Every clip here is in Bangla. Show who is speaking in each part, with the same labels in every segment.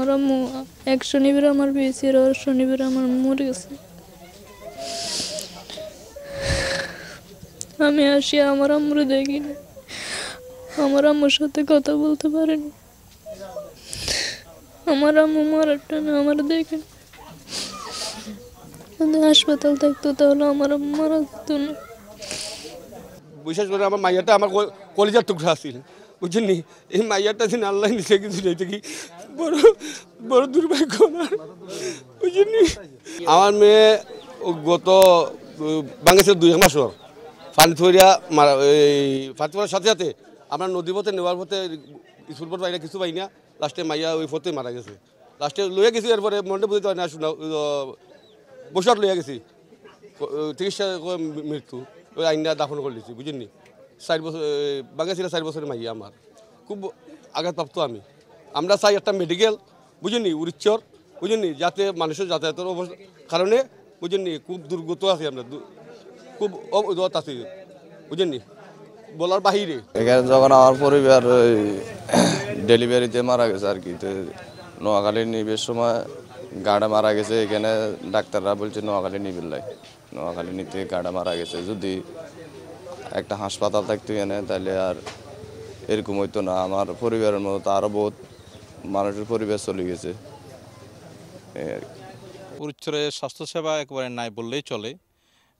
Speaker 1: আমার আম্মু এক শনিবার আমার বিয়ে ছিল, আর শনিবার আমার মরে গেছে। আমি আসি আমার আম্মুরে দেখিনি, আমার আম্মুর সাথে কথা বলতে পারিনি। আমার আম্মু মারার টানে আমার দেখেন, যদি হাসপাতাল থাকতো তাহলে আমার আম্মু মারা যেত না।
Speaker 2: বিশেষ করে আমার মাইয়াটা আমার কলিজার টুকরা আছিল, বুঝছেন নি? এই মাইয়াটা দিন আল্লাহ নিচে কিছু নেই থেকে বড় বড় দুর্ভাগ্য আমার, বুঝছেন নি? আমার মেয়ে গত বাংলাদেশের 2 মাস ওর পানি থইয়া মারা, এই পানি থইয়ার সাথে সাথে আমরা নদী পথে নেওয়ার পথে স্কুল পথ বাইরে কিছু পাই না, লাস্টে মাইয়া ওই পথে মারা গেছে। লাস্টে লইয়া গেছি, এরপরে মনটা বুঝতে পারি না, শোনা বসাত লইয়া গেছি, চিকিৎসা মৃত্যু ওই আইনা দাফন করে দিচ্ছি, বুঝেননি? 4 বছর বাংলাদেশের 4 বছরের মাইয়া আমার, খুব আঘাতপ্রাপ্ত আমি। আমরা চাই একটা মেডিকেল, বুঝেননি, উড়িচ্চর, বুঝেননি, যাতে মানুষের যাতায়াতের কারণে, বুঝেননি, খুব দুর্গত আছি আমরা, খুব অবদত আছি, বুঝেননি, বলার বাহিরে।
Speaker 3: এখানে যখন আমার পরিবার ওই ডেলিভারিতে মারা গেছে আর কি, তো নোয়াখালী নিবের সময় গাড়া মারা গেছে। এখানে ডাক্তাররা বলছে নোয়াখালী নিবির লাই, নোয়াখালী নিতে গাড়া মারা গেছে। যদি একটা হাসপাতাল থাকতো এখানে তাহলে আর এরকম হইতো না। আমার পরিবারের মতো তো আরও বহুত মানুষের পরিবার চলে গেছে।
Speaker 4: উড়িষ্যরে স্বাস্থ্যসেবা একেবারে নাই বললেই চলে।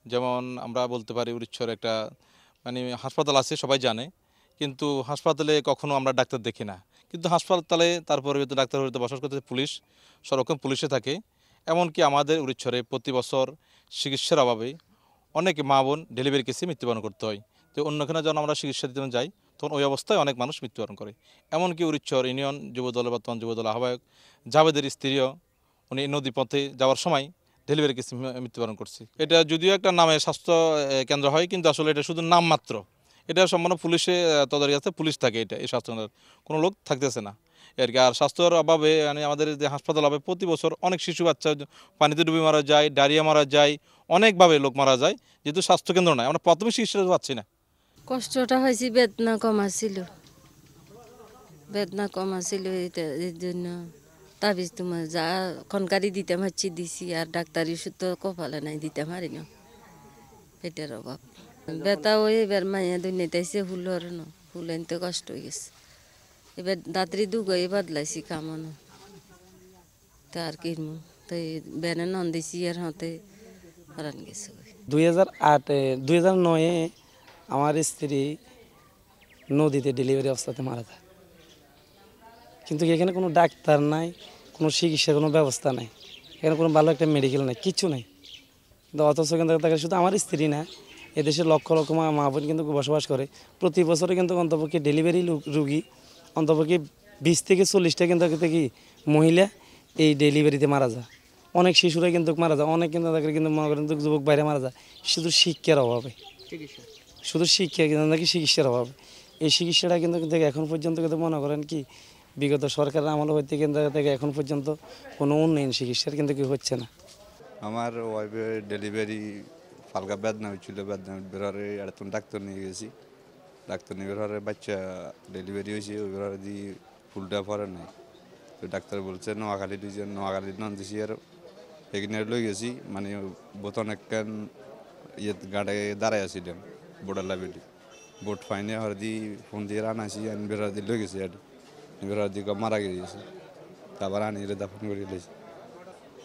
Speaker 4: যেমন আমরা বলতে পারি উড়িষ্যর একটা মানে হাসপাতাল আছে, সবাই জানে, কিন্তু হাসপাতালে কখনো আমরা ডাক্তার দেখি না। কিন্তু হাসপাতালে তারপরে ডাক্তার হইতে বসবাস করতে পুলিশ, সরকম পুলিশে থাকে। এমনকি আমাদের উড়িষ্যরে প্রতি বছর চিকিৎসার অভাবে অনেক মা বোন ডেলিভারি কেসে মৃত্যুবরণ করতে হয়। তো অন্যখানে যখন আমরা চিকিৎসা দিতে যাই তখন ওই অবস্থায় অনেক মানুষ মৃত্যুবরণ করে। এমনকি উড়িষ্যর ইউনিয়ন যুবদলের বর্তমান যুবদল আহ্বায়ক জাভেদের স্ত্রীও উনি নদী পথে যাওয়ার সময় ডেলিভারি কেসে মৃত্যুবরণ করছে। এটা যদিও একটা নামে স্বাস্থ্য কেন্দ্র হয়, কিন্তু আসলে এটা শুধু নাম মাত্র। এটা সম্পূর্ণ পুলিশে তদারকি আছে, পুলিশ থাকে, এটা এই স্বাস্থ্যকেন্দ্রের কোনো লোক থাকতেছে না আর কি। আর স্বাস্থ্যের অভাবে মানে আমাদের যে হাসপাতাল হবে প্রতি বছর অনেক শিশু বাচ্চা পানিতে ডুবে মারা যায়, ডায়রিয়া মারা যায়, অনেকভাবে লোক মারা যায়, যেহেতু স্বাস্থ্যকেন্দ্র নয়। আমরা প্রাথমিক চিকিৎসা পাচ্ছি না।
Speaker 5: কষ্টটা হয়েছে, বেদনা কমাছিল, বেদনা কমাছিল, এর জন্য তাবিজ তোমার যা খনকারি দিতে মারছি দিছি, আর ডাক্তারি ওষুধ তো কপালে নাই, দিতে পারি না, এটার অভাব। বেতা ওই এবার মাইয়া দুনিয়াতে ফুলর ন ফুল আনতে কষ্ট হয়ে গেছে। এবার দাঁতরি দুগই বদলাইছি কামানো, তার কিনবো তো বেনে নন দিছি আর হাতে হারান গেছে।
Speaker 6: 2009-এ আমার স্ত্রী নদীতে ডেলিভারি অবস্থাতে মারা যায়, কিন্তু এখানে কোনো ডাক্তার নাই, কোনো চিকিৎসার কোনো ব্যবস্থা নাই, এখানে কোনো ভালো একটা মেডিকেল নাই, কিচ্ছু নাই। কিন্তু অথচ কিন্তু শুধু আমার স্ত্রী না, এদেশের লক্ষ লক্ষ মা বোন কিন্তু বসবাস করে। প্রতি বছরে কিন্তু অন্তপক্ষে ডেলিভারি রুগী অন্তপক্ষে 20 থেকে 40টা কিন্তু কি মহিলা এই ডেলিভারিতে মারা যায়। অনেক শিশুরা কিন্তু মারা যায়, অনেক কিন্তু তাদের কিন্তু মনে করেন যুবক বাইরে মারা যায় শুধু শিক্ষার অভাবে, শুধু শিক্ষা কিন্তু নাকি চিকিৎসার অভাবে। এই চিকিৎসাটা কিন্তু এখন পর্যন্ত কিন্তু মনে করেন কি বিগত সরকারের আমল হইতে কিন্তু এখন পর্যন্ত কোনো উন্নয়ন চিকিৎসার কিন্তু কি হচ্ছে না।
Speaker 7: আমার ওয়াইফের ডেলিভারি ফালকা বেদনা হয়েছিল, বেদনা বেরোরে এতক্ষণ ডাক্তার নিয়ে গেছি, ডাক্তার নিয়ে বেরোরে বাচ্চা ডেলিভারি হয়েছে, ওই বেরোরে দিয়ে ফুলটা পরে নাই। তো ডাক্তার বলছে নোয়াখালী দিয়েছে, নোয়াখালী নন দিছি, আর এখানে লই গেছি, মানে বোতন একখান ইয়ে গাড়ে দাঁড়াই আসছিলাম বোর্ডার লাইব্রেরি, বোট ফাইনে হর দি ফোন দিয়ে আনাছি, আমি বেরোর দিয়ে লই গেছি, আর বেরোর দিকে মারা গিয়েছে, তারপর আনি দাফন করে দিয়েছি।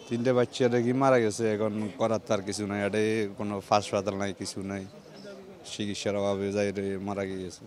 Speaker 7: 3টে বাচ্চা দেখি মারা গেছে, এখন করার তার কিছু নাই, এটা কোনো হাসপাতাল নাই, কিছু নাই, চিকিৎসার অভাবে যাই মারা গিয়েছে।